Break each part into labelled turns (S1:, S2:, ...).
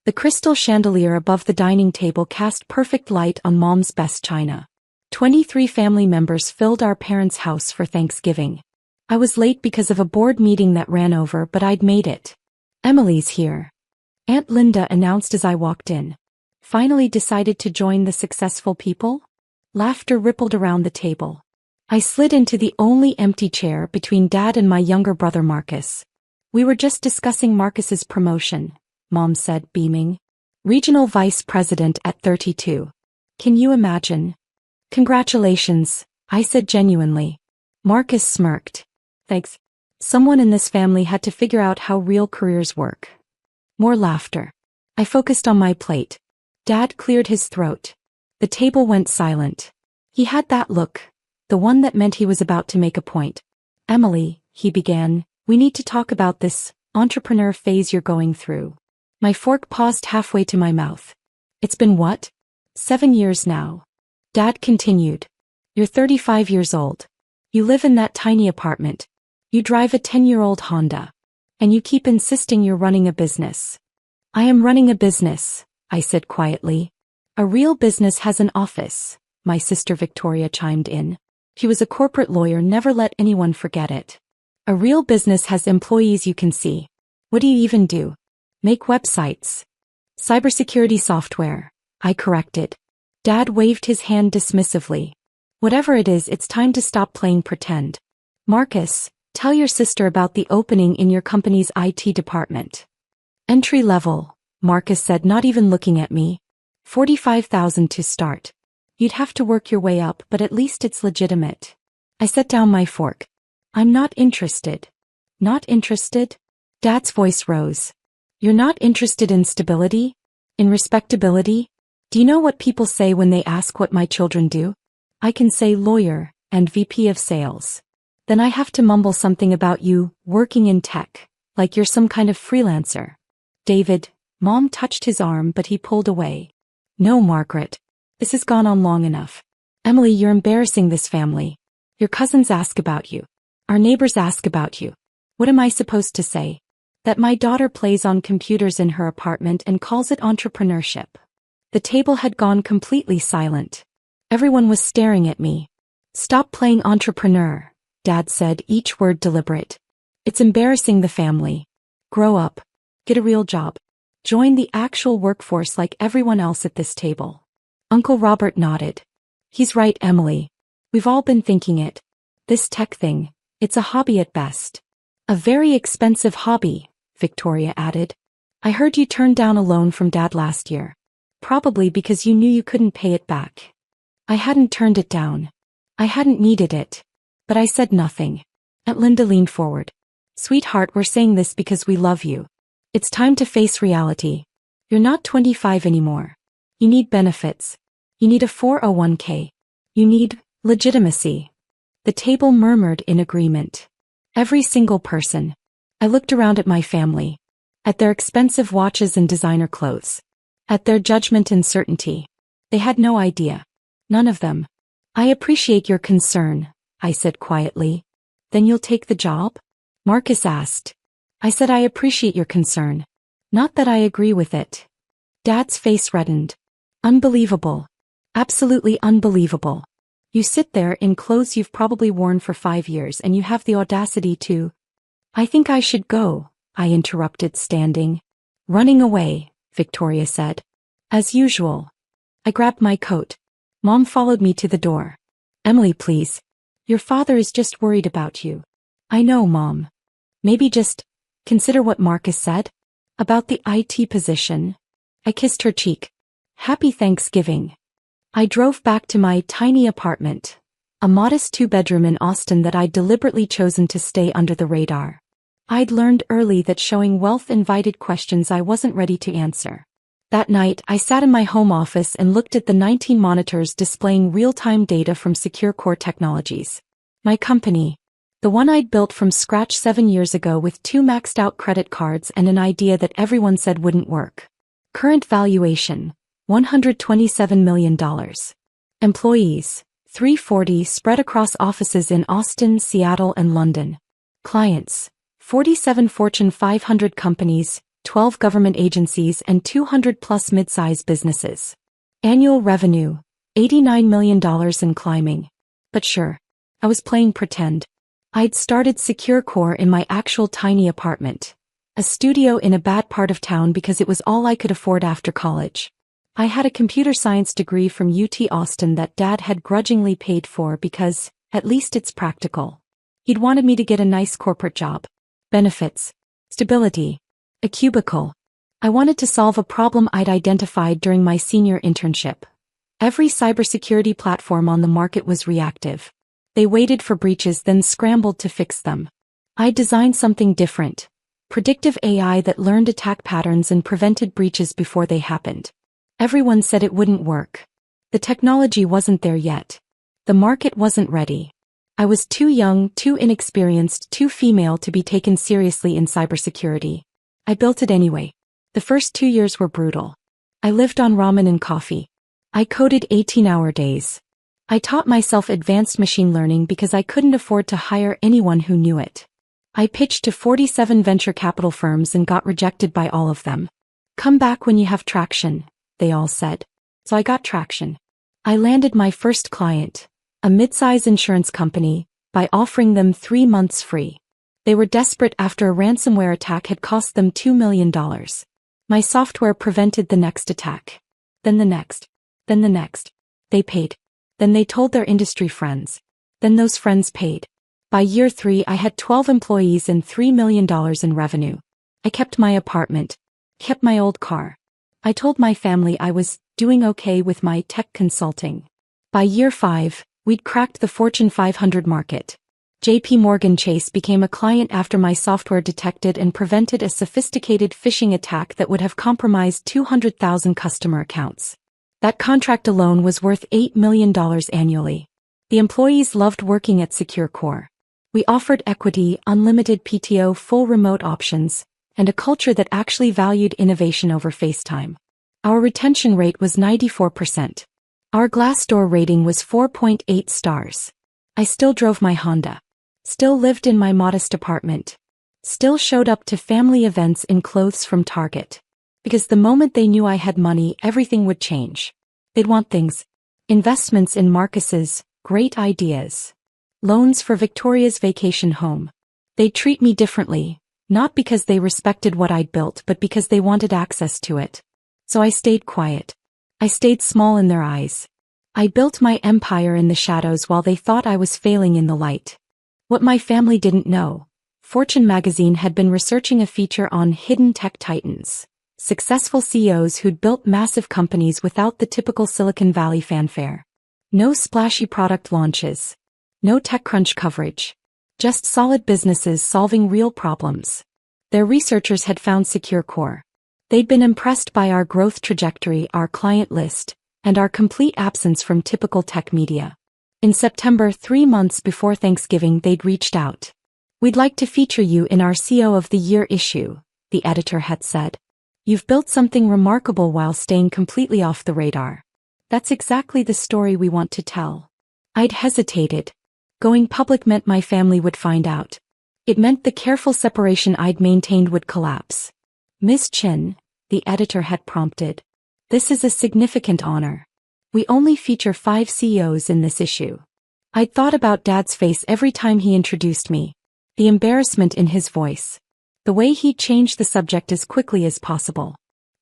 S1: The crystal chandelier above the dining table cast perfect light on Mom's best china. 23 family members filled our parents' house for Thanksgiving. I was late because of a board meeting that ran over, but I'd made it. Emily's here, Aunt Linda announced as I walked in. Finally decided to join the successful people? Laughter rippled around the table. I slid into the only empty chair between Dad and my younger brother Marcus. We were just discussing Marcus's promotion, Mom said, beaming. Regional Vice President at 32. Can you imagine? Congratulations, I said genuinely. Marcus smirked. Thanks. Someone in this family had to figure out how real careers work. More laughter. I focused on my plate. Dad cleared his throat. The table went silent. He had that look, the one that meant he was about to make a point. Emily, he began, we need to talk about this entrepreneur phase you're going through. My fork paused halfway to my mouth. It's been what? 7 years now. Dad continued. You're 35 years old. You live in that tiny apartment. You drive a 10-year-old Honda. And you keep insisting you're running a business. I am running a business, I said quietly. A real business has an office, my sister Victoria chimed in. She was a corporate lawyer, never let anyone forget it. A real business has employees you can see. What do you even do? Make websites. Cybersecurity software, I corrected. Dad waved his hand dismissively. Whatever it is, it's time to stop playing pretend. Marcus, tell your sister about the opening in your company's IT department. Entry level, Marcus said, not even looking at me. 45,000 to start. You'd have to work your way up, but at least it's legitimate. I set down my fork. I'm not interested. Not interested? Dad's voice rose. You're not interested in stability? In respectability? Do you know what people say when they ask what my children do? I can say lawyer and VP of sales. Then I have to mumble something about you working in tech, like you're some kind of freelancer. David, Mom touched his arm, but he pulled away. No, Margaret. This has gone on long enough. Emily, you're embarrassing this family. Your cousins ask about you. Our neighbors ask about you. What am I supposed to say? That my daughter plays on computers in her apartment and calls it entrepreneurship. The table had gone completely silent. Everyone was staring at me. Stop playing entrepreneur, Dad said, each word deliberate. It's embarrassing the family. Grow up. Get a real job. Join the actual workforce like everyone else at this table. Uncle Robert nodded. He's right, Emily. We've all been thinking it. This tech thing, it's a hobby at best. A very expensive hobby, Victoria added. I heard you turned down a loan from Dad last year. Probably because you knew you couldn't pay it back. I hadn't turned it down. I hadn't needed it. But I said nothing. Aunt Linda leaned forward. Sweetheart, we're saying this because we love you. It's time to face reality. You're not 25 anymore. You need benefits. You need a 401k. You need legitimacy. The table murmured in agreement. Every single person. I looked around at my family. At their expensive watches and designer clothes. At their judgment and certainty. They had no idea. None of them. I appreciate your concern, I said quietly. Then you'll take the job? Marcus asked. I said I appreciate your concern. Not that I agree with it. Dad's face reddened. Unbelievable. Absolutely unbelievable. You sit there in clothes you've probably worn for 5 years and you have the audacity to... I think I should go, I interrupted, standing. Running away, Victoria said. As usual. I grabbed my coat. Mom followed me to the door. Emily, please. Your father is just worried about you. I know, Mom. Maybe just consider what Marcus said about the IT position. I kissed her cheek. Happy Thanksgiving. I drove back to my tiny apartment, a modest 2-bedroom in Austin that I'd deliberately chosen to stay under the radar. I'd learned early that showing wealth invited questions I wasn't ready to answer. That night, I sat in my home office and looked at the 19 monitors displaying real-time data from Secure Core Technologies. My company. The one I'd built from scratch 7 years ago with 2 maxed-out credit cards and an idea that everyone said wouldn't work. Current valuation, $127 million. Employees, 340 spread across offices in Austin, Seattle, and London. Clients, 47 Fortune 500 companies, 12 government agencies and 200+ mid-size businesses. Annual revenue, $89 million and climbing. But sure, I was playing pretend. I'd started SecureCore in my actual tiny apartment. A studio in a bad part of town because it was all I could afford after college. I had a computer science degree from UT Austin that Dad had grudgingly paid for because, at least it's practical. He'd wanted me to get a nice corporate job. Benefits. Stability. A cubicle. I wanted to solve a problem I'd identified during my senior internship. Every cybersecurity platform on the market was reactive. They waited for breaches then scrambled to fix them. I designed something different. Predictive AI that learned attack patterns and prevented breaches before they happened. Everyone said it wouldn't work. The technology wasn't there yet. The market wasn't ready. I was too young, too inexperienced, too female to be taken seriously in cybersecurity. I built it anyway. The first 2 years were brutal. I lived on ramen and coffee. I coded 18-hour days. I taught myself advanced machine learning because I couldn't afford to hire anyone who knew it. I pitched to 47 venture capital firms and got rejected by all of them. Come back when you have traction, they all said. So I got traction. I landed my first client, a mid-size insurance company, by offering them 3 months free. They were desperate after a ransomware attack had cost them $2 million. My software prevented the next attack. Then the next. Then the next. They paid. Then they told their industry friends. Then those friends paid. By year 3 I had 12 employees and $3 million in revenue. I kept my apartment. Kept my old car. I told my family I was doing okay with my tech consulting. By year 5, we'd cracked the Fortune 500 market. JP Morgan Chase became a client after my software detected and prevented a sophisticated phishing attack that would have compromised 200,000 customer accounts. That contract alone was worth $8 million annually. The employees loved working at SecureCore. We offered equity, unlimited PTO, full remote options, and a culture that actually valued innovation over FaceTime. Our retention rate was 94%. Our Glassdoor rating was 4.8 stars. I still drove my Honda. Still lived in my modest apartment. Still showed up to family events in clothes from Target. Because the moment they knew I had money, everything would change. They'd want things. Investments in Marcus's great ideas. Loans for Victoria's vacation home. They'd treat me differently, not because they respected what I'd built but because they wanted access to it. So I stayed quiet. I stayed small in their eyes. I built my empire in the shadows while they thought I was failing in the light. What my family didn't know, Fortune magazine had been researching a feature on hidden tech titans. Successful CEOs who'd built massive companies without the typical Silicon Valley fanfare. No splashy product launches. No TechCrunch coverage. Just solid businesses solving real problems. Their researchers had found SecureCore. They'd been impressed by our growth trajectory, our client list, and our complete absence from typical tech media. In September, 3 months before Thanksgiving, they'd reached out. "We'd like to feature you in our CEO of the Year issue," the editor had said. "You've built something remarkable while staying completely off the radar. That's exactly the story we want to tell." I'd hesitated. Going public meant my family would find out. It meant the careful separation I'd maintained would collapse. "Ms. Chin," the editor had prompted. "This is a significant honor. We only feature 5 CEOs in this issue." I'd thought about Dad's face every time he introduced me. The embarrassment in his voice. The way he'd changed the subject as quickly as possible.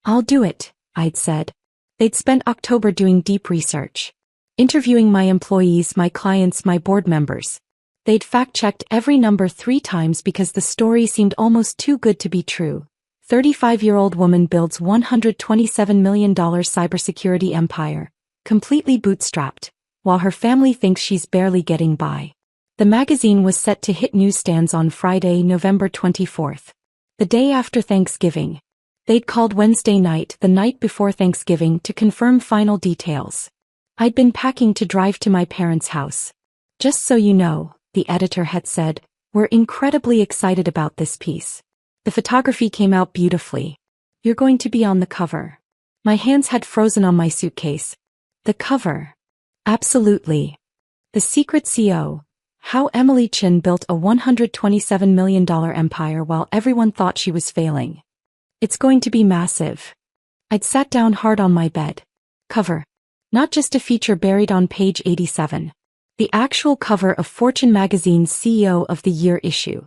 S1: "I'll do it," I'd said. They'd spent October doing deep research. Interviewing my employees, my clients, my board members. They'd fact-checked every number 3 times because the story seemed almost too good to be true. 35-year-old woman builds $127 million cybersecurity empire, completely bootstrapped, while her family thinks she's barely getting by. The magazine was set to hit newsstands on Friday, November 24th. The day after Thanksgiving. They'd called Wednesday night, the night before Thanksgiving, to confirm final details. I'd been packing to drive to my parents' house. "Just so you know," the editor had said, "we're incredibly excited about this piece. The photography came out beautifully. You're going to be on the cover." My hands had frozen on my suitcase. The cover. Absolutely. The Secret CEO. How Emily Chin built a $127 million empire while everyone thought she was failing. It's going to be massive. I'd sat down hard on my bed. Cover. Not just a feature buried on page 87. The actual cover of Fortune magazine's CEO of the Year issue.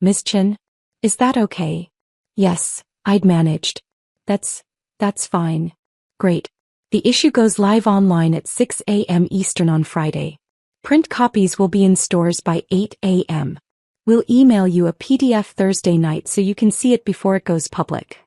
S1: Ms. Chen? Is that okay? Yes, I'd managed. That's fine. Great. The issue goes live online at 6 a.m. Eastern on Friday. Print copies will be in stores by 8 a.m. We'll email you a PDF Thursday night so you can see it before it goes public.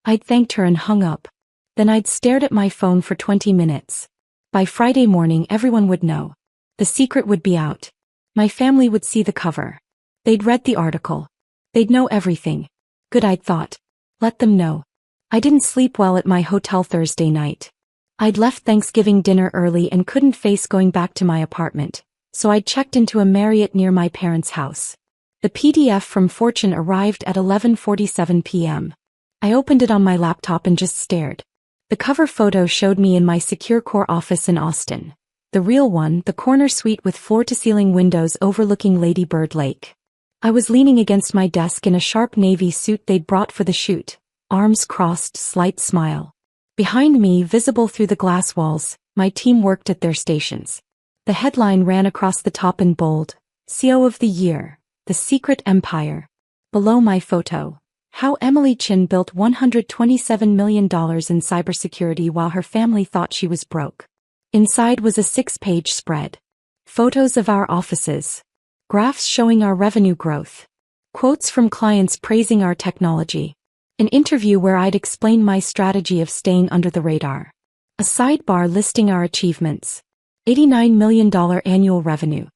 S1: I'd thanked her and hung up. Then I'd stared at my phone for 20 minutes. By Friday morning everyone would know. The secret would be out. My family would see the cover. They'd read the article. They'd know everything. Good, I'd thought. Let them know. I didn't sleep well at my hotel Thursday night. I'd left Thanksgiving dinner early and couldn't face going back to my apartment, so I'd checked into a Marriott near my parents' house. The PDF from Fortune arrived at 11:47 p.m. I opened it on my laptop and just stared. The cover photo showed me in my SecureCore office in Austin. The real one, the corner suite with floor-to-ceiling windows overlooking Lady Bird Lake. I was leaning against my desk in a sharp navy suit they'd brought for the shoot, arms crossed, slight smile. Behind me, visible through the glass walls, my team worked at their stations. The headline ran across the top in bold, CEO of the Year, The Secret Empire. Below my photo, how Emily Chin built $127 million in cybersecurity while her family thought she was broke. Inside was a 6-page spread. Photos of our offices. Graphs showing our revenue growth. Quotes from clients praising our technology. An interview where I'd explain my strategy of staying under the radar. A sidebar listing our achievements. $89 million annual revenue.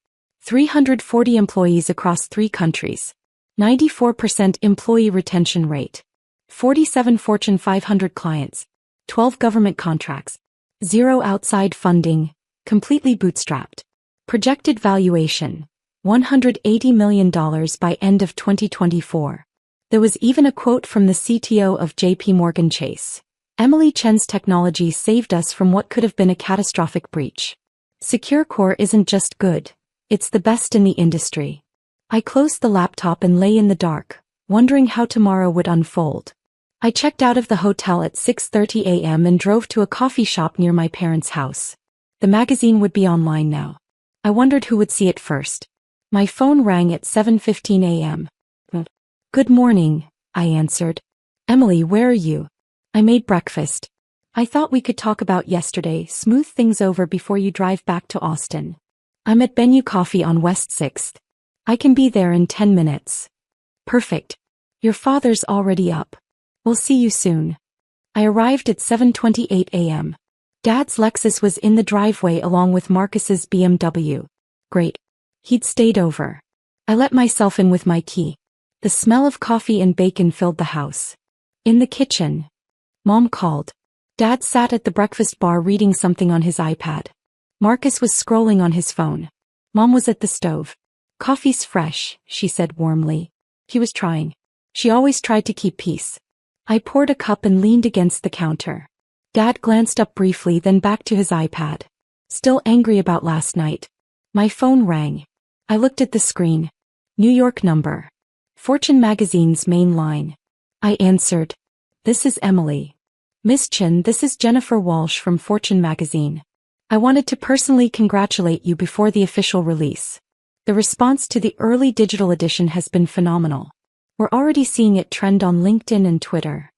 S1: 340 employees across 3 countries. 94% employee retention rate. 47 Fortune 500 clients. 12 government contracts. 0 outside funding. Completely bootstrapped. Projected valuation. $180 million by end of 2024. There was even a quote from the CTO of JP Morgan Chase. Emily Chen's technology saved us from what could have been a catastrophic breach. SecureCore isn't just good, it's the best in the industry. I closed the laptop and lay in the dark, wondering how tomorrow would unfold. I checked out of the hotel at 6:30 a.m. and drove to a coffee shop near my parents' house. The magazine would be online now. I wondered who would see it first. My phone rang at 7:15 a.m. Good morning, I answered. Emily, where are you? I made breakfast. I thought we could talk about yesterday, smooth things over before you drive back to Austin. I'm at Bennu Coffee on West 6th. I can be there in 10 minutes. Perfect. Your father's already up. We'll see you soon. I arrived at 7:28 a.m. Dad's Lexus was in the driveway along with Marcus's BMW. Great. He'd stayed over. I let myself in with my key. The smell of coffee and bacon filled the house. In the kitchen, Mom called. Dad sat at the breakfast bar reading something on his iPad. Marcus was scrolling on his phone. Mom was at the stove. Coffee's fresh, she said warmly. He was trying. She always tried to keep peace. I poured a cup and leaned against the counter. Dad glanced up briefly, then back to his iPad. Still angry about last night. My phone rang. I looked at the screen. New York number. Fortune magazine's main line. I answered. This is Emily. Miss Chin, this is Jennifer Walsh from Fortune magazine. I wanted to personally congratulate you before the official release. The response to the early digital edition has been phenomenal. We're already seeing it trend on LinkedIn and Twitter.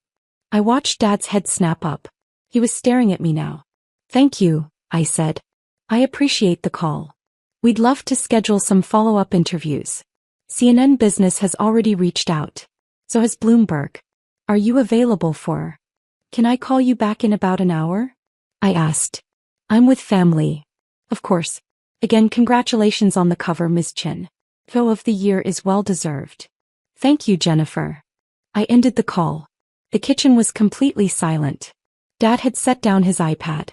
S1: I watched Dad's head snap up. He was staring at me now. Thank you, I said. I appreciate the call. We'd love to schedule some follow-up interviews. CNN Business has already reached out. So has Bloomberg. Are you available for? Can I call you back in about an hour? I asked. I'm with family. Of course. Again, congratulations on the cover, Ms. Chin. CEO of the Year is well deserved. Thank you, Jennifer. I ended the call. The kitchen was completely silent. Dad had set down his iPad.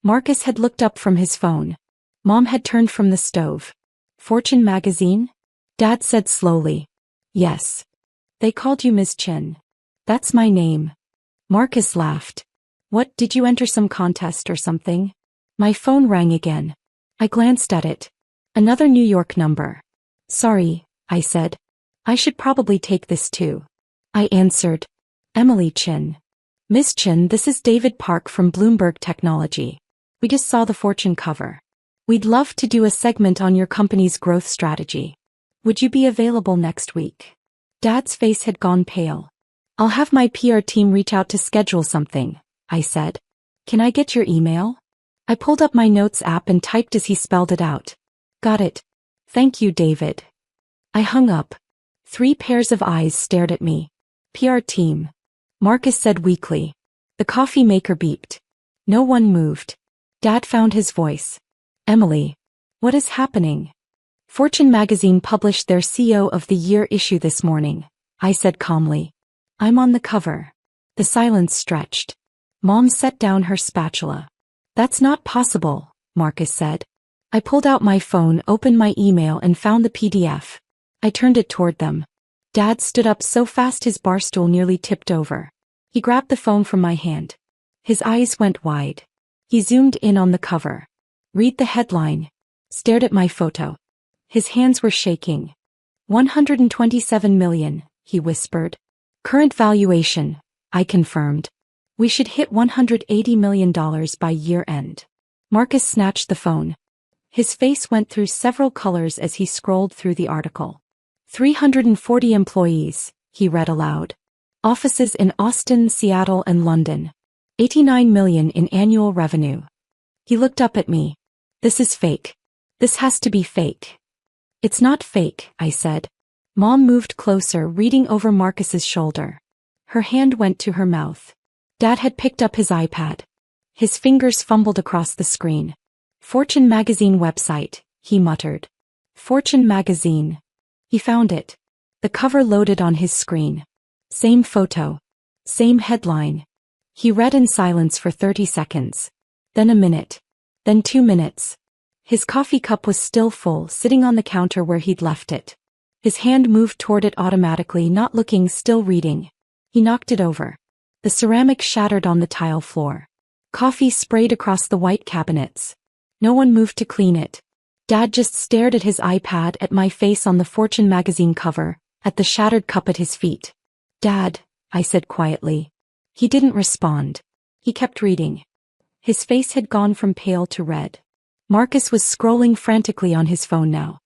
S1: Marcus had looked up from his phone. Mom had turned from the stove. Fortune magazine? Dad said slowly. Yes. They called you Ms. Chin. That's my name. Marcus laughed. What, did you enter some contest or something? My phone rang again. I glanced at it. Another New York number. Sorry, I said. I should probably take this too. I answered. Emily Chin. Miss Chin, this is David Park from Bloomberg Technology. We just saw the Fortune cover. We'd love to do a segment on your company's growth strategy. Would you be available next week? Dad's face had gone pale. I'll have my PR team reach out to schedule something, I said. Can I get your email? I pulled up my notes app and typed as he spelled it out. Got it. Thank you, David. I hung up. 3 pairs of eyes stared at me. PR team. Marcus said weakly. The coffee maker beeped. No one moved. Dad found his voice. Emily. What is happening? Fortune magazine published their CEO of the Year issue this morning, I said calmly. I'm on the cover. The silence stretched. Mom set down her spatula. That's not possible, Marcus said. I pulled out my phone, opened my email and found the PDF. I turned it toward them. Dad stood up so fast his bar stool nearly tipped over. He grabbed the phone from my hand. His eyes went wide. He zoomed in on the cover. Read the headline. Stared at my photo. His hands were shaking. 127 million, he whispered. Current valuation, I confirmed. We should hit $180 million by year end. Marcus snatched the phone. His face went through several colors as he scrolled through the article. 340 employees, he read aloud. Offices in Austin, Seattle, and London. 89 million in annual revenue. He looked up at me. This is fake. This has to be fake. It's not fake, I said. Mom moved closer, reading over Marcus's shoulder. Her hand went to her mouth. Dad had picked up his iPad. His fingers fumbled across the screen. Fortune magazine website, he muttered. Fortune magazine. He found it. The cover loaded on his screen. Same photo. Same headline. He read in silence for 30 seconds. Then a minute. Then 2 minutes. His coffee cup was still full, sitting on the counter where he'd left it. His hand moved toward it automatically, not looking, still reading. He knocked it over. The ceramic shattered on the tile floor. Coffee sprayed across the white cabinets. No one moved to clean it. Dad just stared at his iPad, at my face on the Fortune magazine cover, at the shattered cup at his feet. Dad, I said quietly. He didn't respond. He kept reading. His face had gone from pale to red. Marcus was scrolling frantically on his phone now.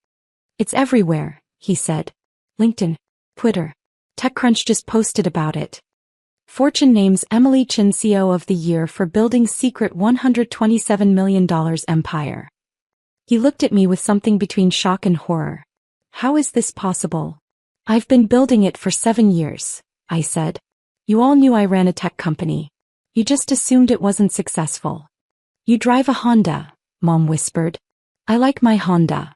S1: It's everywhere, he said. LinkedIn, Twitter. TechCrunch just posted about it. Fortune names Emily Chin CEO of the Year for building secret $127 million empire. He looked at me with something between shock and horror. How is this possible? I've been building it for 7 years, I said. You all knew I ran a tech company. You just assumed it wasn't successful. You drive a Honda, Mom whispered. I like my Honda.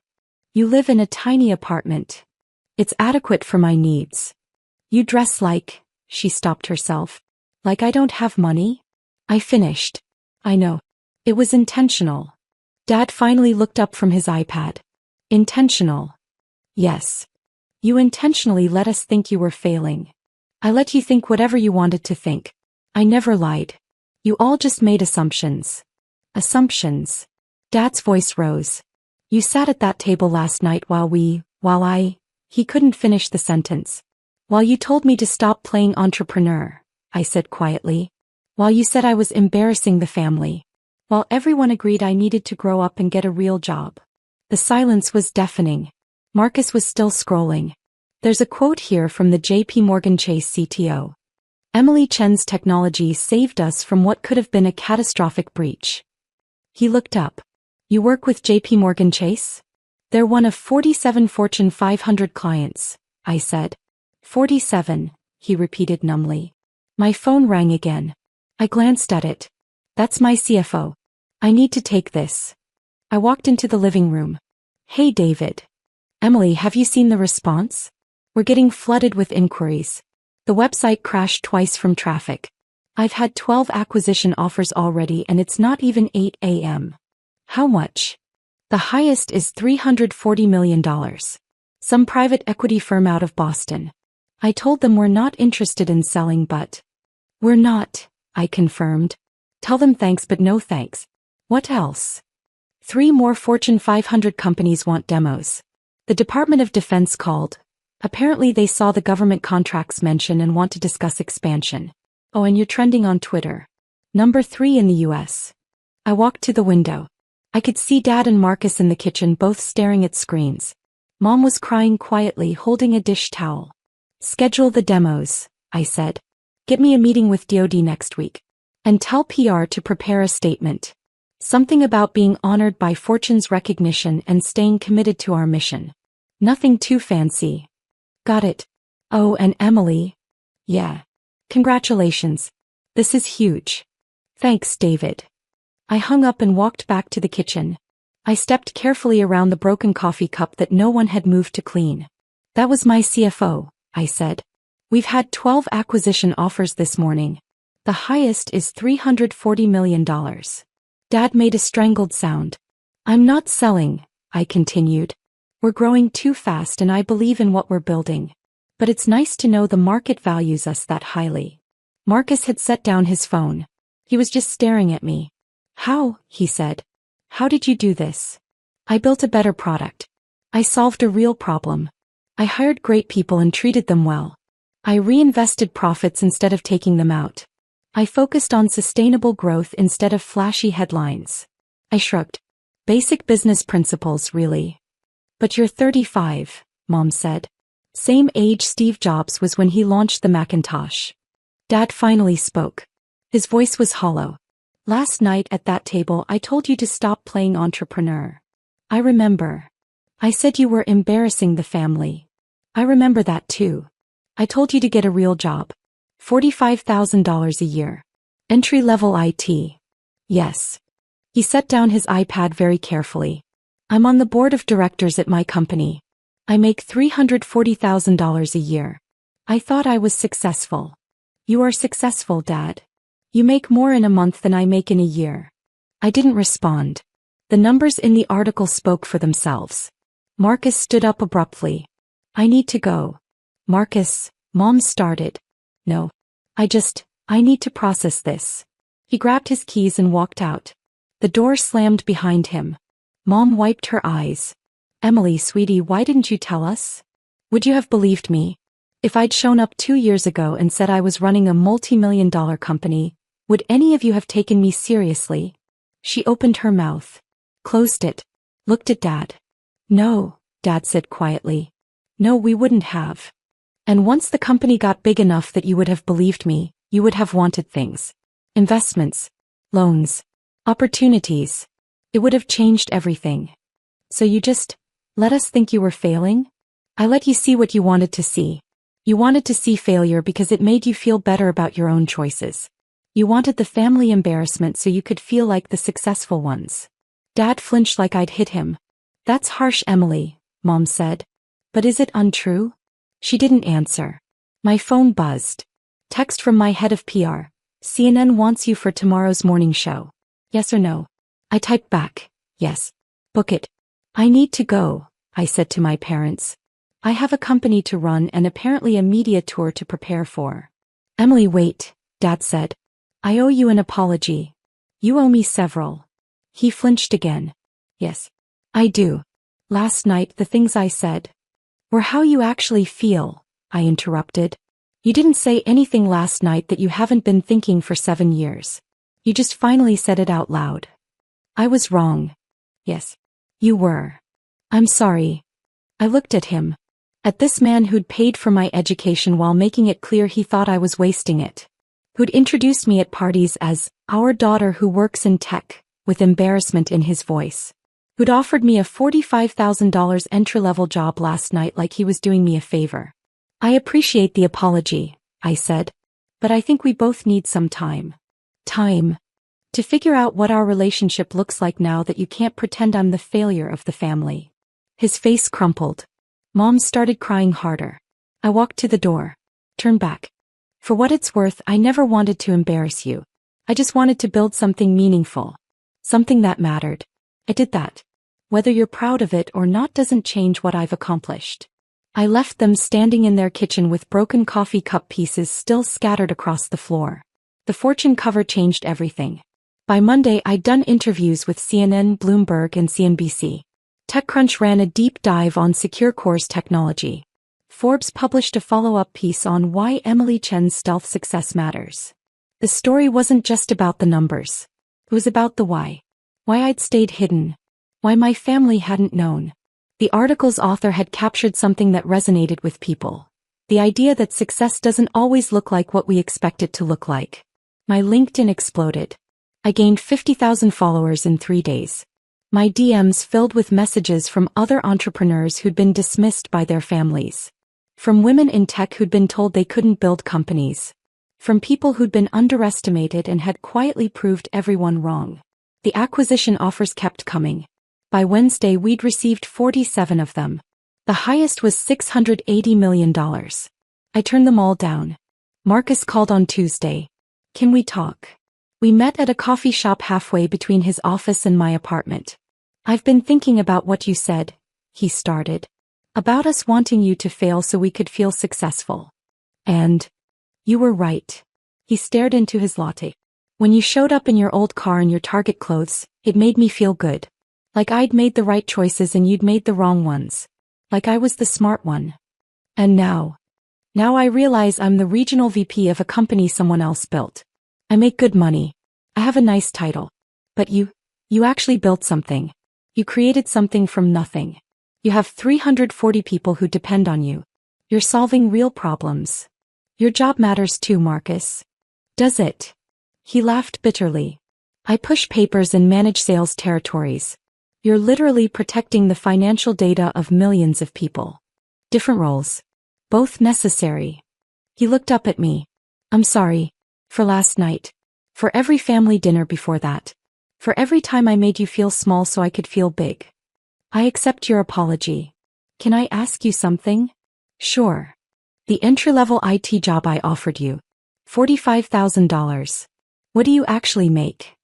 S1: You live in a tiny apartment. It's adequate for my needs. You dress like... She stopped herself. Like I don't have money? I finished. I know. It was intentional. Dad finally looked up from his iPad. Intentional. Yes. You intentionally let us think you were failing. I let you think whatever you wanted to think. I never lied. You all just made assumptions. Assumptions. Dad's voice rose. You sat at that table last night while He couldn't finish the sentence. While you told me to stop playing entrepreneur, I said quietly. While you said I was embarrassing the family. While everyone agreed I needed to grow up and get a real job. The silence was deafening. Marcus was still scrolling. There's a quote here from the JP Morgan Chase CTO. Emily Chen's technology saved us from what could have been a catastrophic breach. He looked up. You work with JP Morgan Chase? They're one of 47 Fortune 500 clients, I said. 47, he repeated numbly. My phone rang again. I glanced at it. That's my CFO. I need to take this. I walked into the living room. Hey David. Emily, have you seen the response? We're getting flooded with inquiries. The website crashed twice from traffic. I've had 12 acquisition offers already and it's not even 8 a.m. How much? The highest is $340 million. Some private equity firm out of Boston. I told them we're not interested in selling but... We're not, I confirmed. Tell them thanks but no thanks. What else? 3 more Fortune 500 companies want demos. The Department of Defense called. Apparently they saw the government contracts mention and want to discuss expansion. Oh, and you're trending on Twitter. Number 3 in the US. I walked to the window. I could see Dad and Marcus in the kitchen both staring at screens. Mom was crying quietly, holding a dish towel. Schedule the demos, I said. Get me a meeting with DoD next week. And tell PR to prepare a statement. Something about being honored by Fortune's recognition and staying committed to our mission. Nothing too fancy. Got it. Oh, and Emily. Yeah. Congratulations. This is huge. Thanks, David. I hung up and walked back to the kitchen. I stepped carefully around the broken coffee cup that no one had moved to clean. That was my CFO, I said. We've had 12 acquisition offers this morning. The highest is $340 million. Dad made a strangled sound. I'm not selling, I continued. We're growing too fast and I believe in what we're building. But it's nice to know the market values us that highly. Marcus had set down his phone. He was just staring at me. How, he said. How did you do this? I built a better product. I solved a real problem. I hired great people and treated them well. I reinvested profits instead of taking them out. I focused on sustainable growth instead of flashy headlines. I shrugged. Basic business principles, really. But you're 35, Mom said. Same age Steve Jobs was when he launched the Macintosh. Dad finally spoke. His voice was hollow. Last night at that table I told you to stop playing entrepreneur. I remember. I said you were embarrassing the family. I remember that too. I told you to get a real job. $45,000 a year. Entry-level IT. Yes. He set down his iPad very carefully. I'm on the board of directors at my company. I make $340,000 a year. I thought I was successful. You are successful, Dad. You make more in a month than I make in a year. I didn't respond. The numbers in the article spoke for themselves. Marcus stood up abruptly. I need to go. Marcus, Mom started. No. I need to process this. He grabbed his keys and walked out. The door slammed behind him. Mom wiped her eyes. Emily, sweetie, why didn't you tell us? Would you have believed me? If I'd shown up 2 years ago and said I was running a multi-million-dollar company, would any of you have taken me seriously? She opened her mouth, closed it, looked at Dad. No, Dad said quietly. No, we wouldn't have. And once the company got big enough that you would have believed me, you would have wanted things. Investments, loans, opportunities. It would have changed everything. So you just let us think you were failing? I let you see what you wanted to see. You wanted to see failure because it made you feel better about your own choices. You wanted the family embarrassment so you could feel like the successful ones. Dad flinched like I'd hit him. That's harsh, Emily, Mom said. But is it untrue? She didn't answer. My phone buzzed. Text from my head of PR. CNN wants you for tomorrow's morning show. Yes or no? I typed back. Yes. Book it. I need to go, I said to my parents. I have a company to run and apparently a media tour to prepare for. Emily, wait, Dad said. I owe you an apology. You owe me several. He flinched again. Yes. I do. Last night the things I said were how you actually feel, I interrupted. You didn't say anything last night that you haven't been thinking for 7 years. You just finally said it out loud. I was wrong. Yes. You were. I'm sorry. I looked at him. At this man who'd paid for my education while making it clear he thought I was wasting it. Who'd introduced me at parties as our daughter who works in tech, with embarrassment in his voice. Who'd offered me a $45,000 entry-level job last night like he was doing me a favor. I appreciate the apology, I said. But I think we both need some time. Time. To figure out what our relationship looks like now that you can't pretend I'm the failure of the family. His face crumpled. Mom started crying harder. I walked to the door. Turned back. For what it's worth, I never wanted to embarrass you. I just wanted to build something meaningful. Something that mattered. I did that. Whether you're proud of it or not doesn't change what I've accomplished. I left them standing in their kitchen with broken coffee cup pieces still scattered across the floor. The Fortune cover changed everything. By Monday, I'd done interviews with CNN, Bloomberg, and CNBC. TechCrunch ran a deep dive on Secure Core's technology. Forbes published a follow-up piece on why Emily Chen's stealth success matters. The story wasn't just about the numbers. It was about the why. Why I'd stayed hidden. Why my family hadn't known. The article's author had captured something that resonated with people. The idea that success doesn't always look like what we expect it to look like. My LinkedIn exploded. I gained 50,000 followers in 3 days. My DMs filled with messages from other entrepreneurs who'd been dismissed by their families. From women in tech who'd been told they couldn't build companies. From people who'd been underestimated and had quietly proved everyone wrong. The acquisition offers kept coming. By Wednesday we'd received 47 of them. The highest was $680 million. I turned them all down. Marcus called on Tuesday. Can we talk? We met at a coffee shop halfway between his office and my apartment. I've been thinking about what you said, he started. About us wanting you to fail so we could feel successful. And you were right. He stared into his latte. When you showed up in your old car in your Target clothes, it made me feel good. Like I'd made the right choices and you'd made the wrong ones. Like I was the smart one. And now I realize I'm the regional VP of a company someone else built. I make good money. I have a nice title. But you actually built something. You created something from nothing. You have 340 people who depend on you. You're solving real problems. Your job matters too, Marcus. Does it? He laughed bitterly. I push papers and manage sales territories. You're literally protecting the financial data of millions of people. Different roles. Both necessary. He looked up at me. I'm sorry. For last night. For every family dinner before that. For every time I made you feel small so I could feel big. I accept your apology. Can I ask you something? Sure. The entry-level IT job I offered you. $45,000. What do you actually make?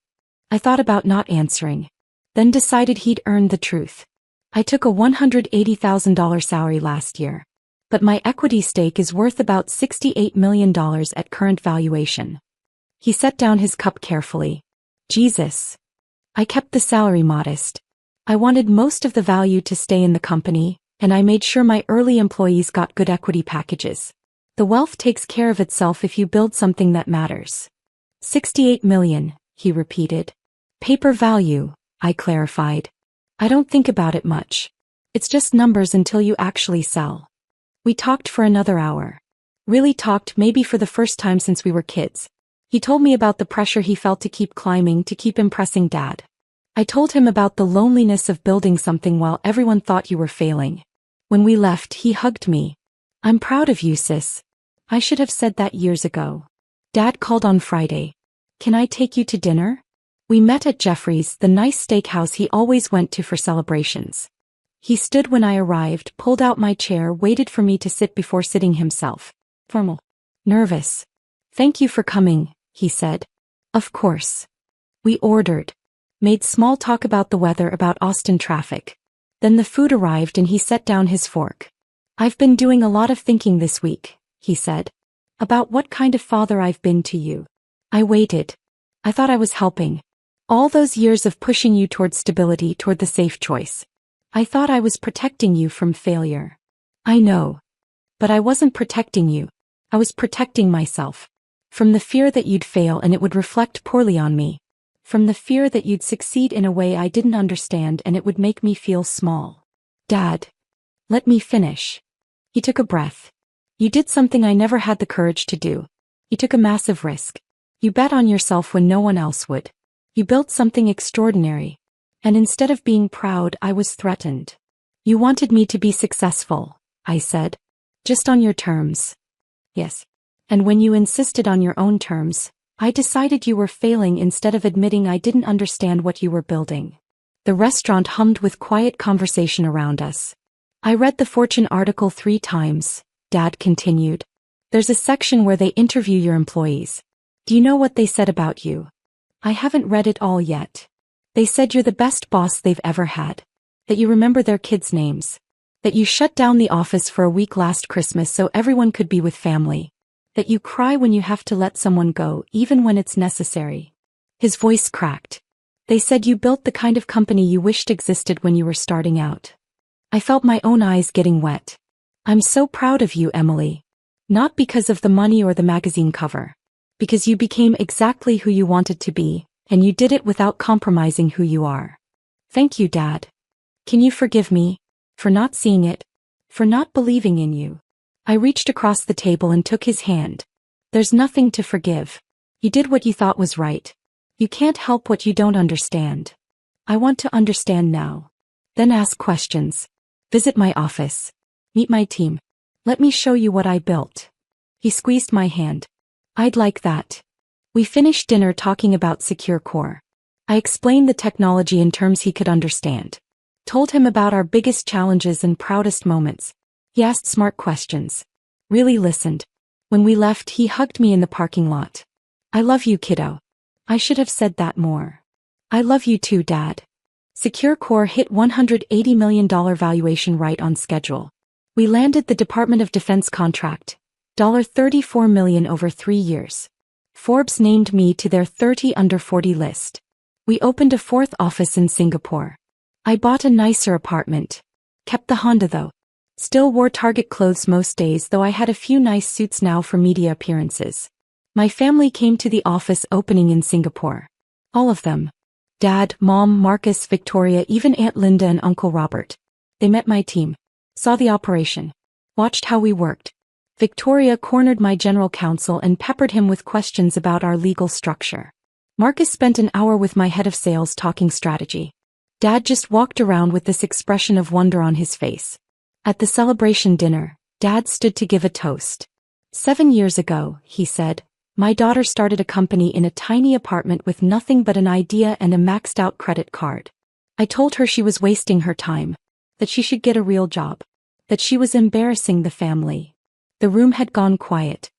S1: I thought about not answering. Then decided he'd earned the truth. I took a $180,000 salary last year. But my equity stake is worth about $68 million at current valuation. He set down his cup carefully. Jesus. I kept the salary modest. I wanted most of the value to stay in the company, and I made sure my early employees got good equity packages. The wealth takes care of itself if you build something that matters. 68 million, he repeated. Paper value, I clarified. I don't think about it much. It's just numbers until you actually sell. We talked for another hour. Really talked maybe for the first time since we were kids. He told me about the pressure he felt to keep climbing, to keep impressing Dad. I told him about the loneliness of building something while everyone thought you were failing. When we left, he hugged me. I'm proud of you, sis. I should have said that years ago. Dad called on Friday. Can I take you to dinner? We met at Jeffrey's, the nice steakhouse he always went to for celebrations. He stood when I arrived, pulled out my chair, waited for me to sit before sitting himself. Formal. Nervous. Thank you for coming, he said. Of course. We ordered. Made small talk about the weather, about Austin traffic. Then the food arrived and he set down his fork. I've been doing a lot of thinking this week, he said. About what kind of father I've been to you. I waited. I thought I was helping. All those years of pushing you toward stability, toward the safe choice. I thought I was protecting you from failure. I know. But I wasn't protecting you. I was protecting myself. From the fear that you'd fail and it would reflect poorly on me. From the fear that you'd succeed in a way I didn't understand and it would make me feel small. Dad. Let me finish. He took a breath. You did something I never had the courage to do. You took a massive risk. You bet on yourself when no one else would. You built something extraordinary. And instead of being proud, I was threatened. You wanted me to be successful, I said. Just on your terms. Yes. And when you insisted on your own terms, I decided you were failing instead of admitting I didn't understand what you were building. The restaurant hummed with quiet conversation around us. I read the Fortune article 3 times, Dad continued. There's a section where they interview your employees. Do you know what they said about you? I haven't read it all yet. They said you're the best boss they've ever had. That you remember their kids' names. That you shut down the office for a week last Christmas so everyone could be with family. That you cry when you have to let someone go, even when it's necessary. His voice cracked. They said you built the kind of company you wished existed when you were starting out. I felt my own eyes getting wet. I'm so proud of you, Emily. Not because of the money or the magazine cover. Because you became exactly who you wanted to be, and you did it without compromising who you are. Thank you, Dad. Can you forgive me? For not seeing it? For not believing in you? I reached across the table and took his hand. There's nothing to forgive. You did what you thought was right. You can't help what you don't understand. I want to understand now. Then ask questions. Visit my office. Meet my team. Let me show you what I built. He squeezed my hand. I'd like that. We finished dinner talking about Secure Core. I explained the technology in terms he could understand. Told him about our biggest challenges and proudest moments. He asked smart questions. Really listened. When we left, he hugged me in the parking lot. I love you, kiddo. I should have said that more. I love you too, Dad. Secure Core hit $180 million valuation right on schedule. We landed the Department of Defense contract. $34 million over 3 years. Forbes named me to their 30 under 40 list. We opened a 4th office in Singapore. I bought a nicer apartment. Kept the Honda though. Still wore Target clothes most days, though I had a few nice suits now for media appearances. My family came to the office opening in Singapore. All of them. Dad, Mom, Marcus, Victoria, even Aunt Linda and Uncle Robert. They met my team. Saw the operation. Watched how we worked. Victoria cornered my general counsel and peppered him with questions about our legal structure. Marcus spent an hour with my head of sales talking strategy. Dad just walked around with this expression of wonder on his face. At the celebration dinner, Dad stood to give a toast. 7 years ago, he said, my daughter started a company in a tiny apartment with nothing but an idea and a maxed-out credit card. I told her she was wasting her time, that she should get a real job, that she was embarrassing the family. The room had gone quiet.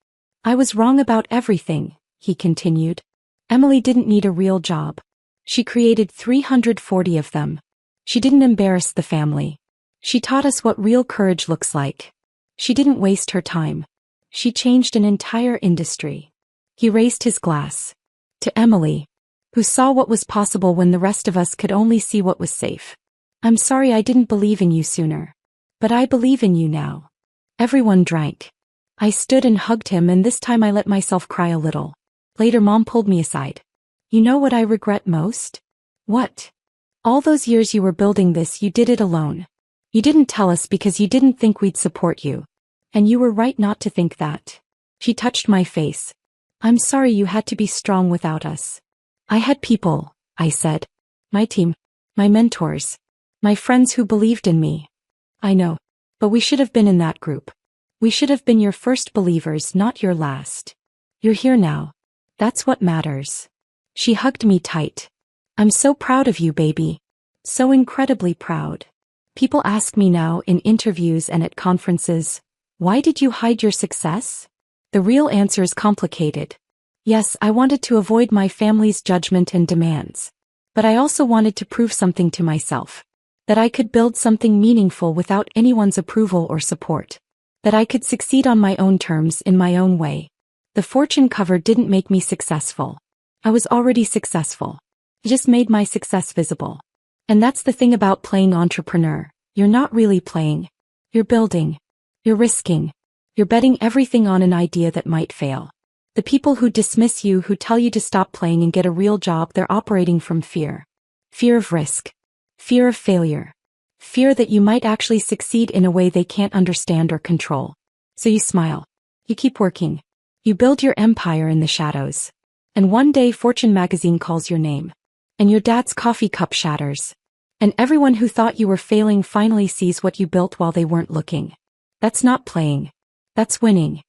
S1: I was wrong about everything, he continued. Emily didn't need a real job. She created 340 of them. She didn't embarrass the family. She taught us what real courage looks like. She didn't waste her time. She changed an entire industry. He raised his glass. To Emily, who saw what was possible when the rest of us could only see what was safe. I'm sorry I didn't believe in you sooner. But I believe in you now. Everyone drank. I stood and hugged him, and this time I let myself cry a little. Later Mom pulled me aside. You know what I regret most? What? All those years you were building this, you did it alone. You didn't tell us because you didn't think we'd support you. And you were right not to think that. She touched my face. I'm sorry you had to be strong without us. I had people, I said. My team. My mentors. My friends who believed in me. I know. But we should have been in that group. We should have been your first believers, not your last. You're here now. That's what matters. She hugged me tight. I'm so proud of you, baby. So incredibly proud. People ask me now in interviews and at conferences, why did you hide your success? The real answer is complicated. Yes, I wanted to avoid my family's judgment and demands. But I also wanted to prove something to myself. That I could build something meaningful without anyone's approval or support. That I could succeed on my own terms in my own way. The Fortune cover didn't make me successful. I was already successful. It just made my success visible. And that's the thing about playing entrepreneur. You're not really playing. You're building. You're risking. You're betting everything on an idea that might fail. The people who dismiss you, who tell you to stop playing and get a real job, they're operating from fear. Fear of risk. Fear of failure. Fear that you might actually succeed in a way they can't understand or control. So you smile. You keep working. You build your empire in the shadows. And one day Fortune magazine calls your name. And your dad's coffee cup shatters. And everyone who thought you were failing finally sees what you built while they weren't looking. That's not playing. That's winning.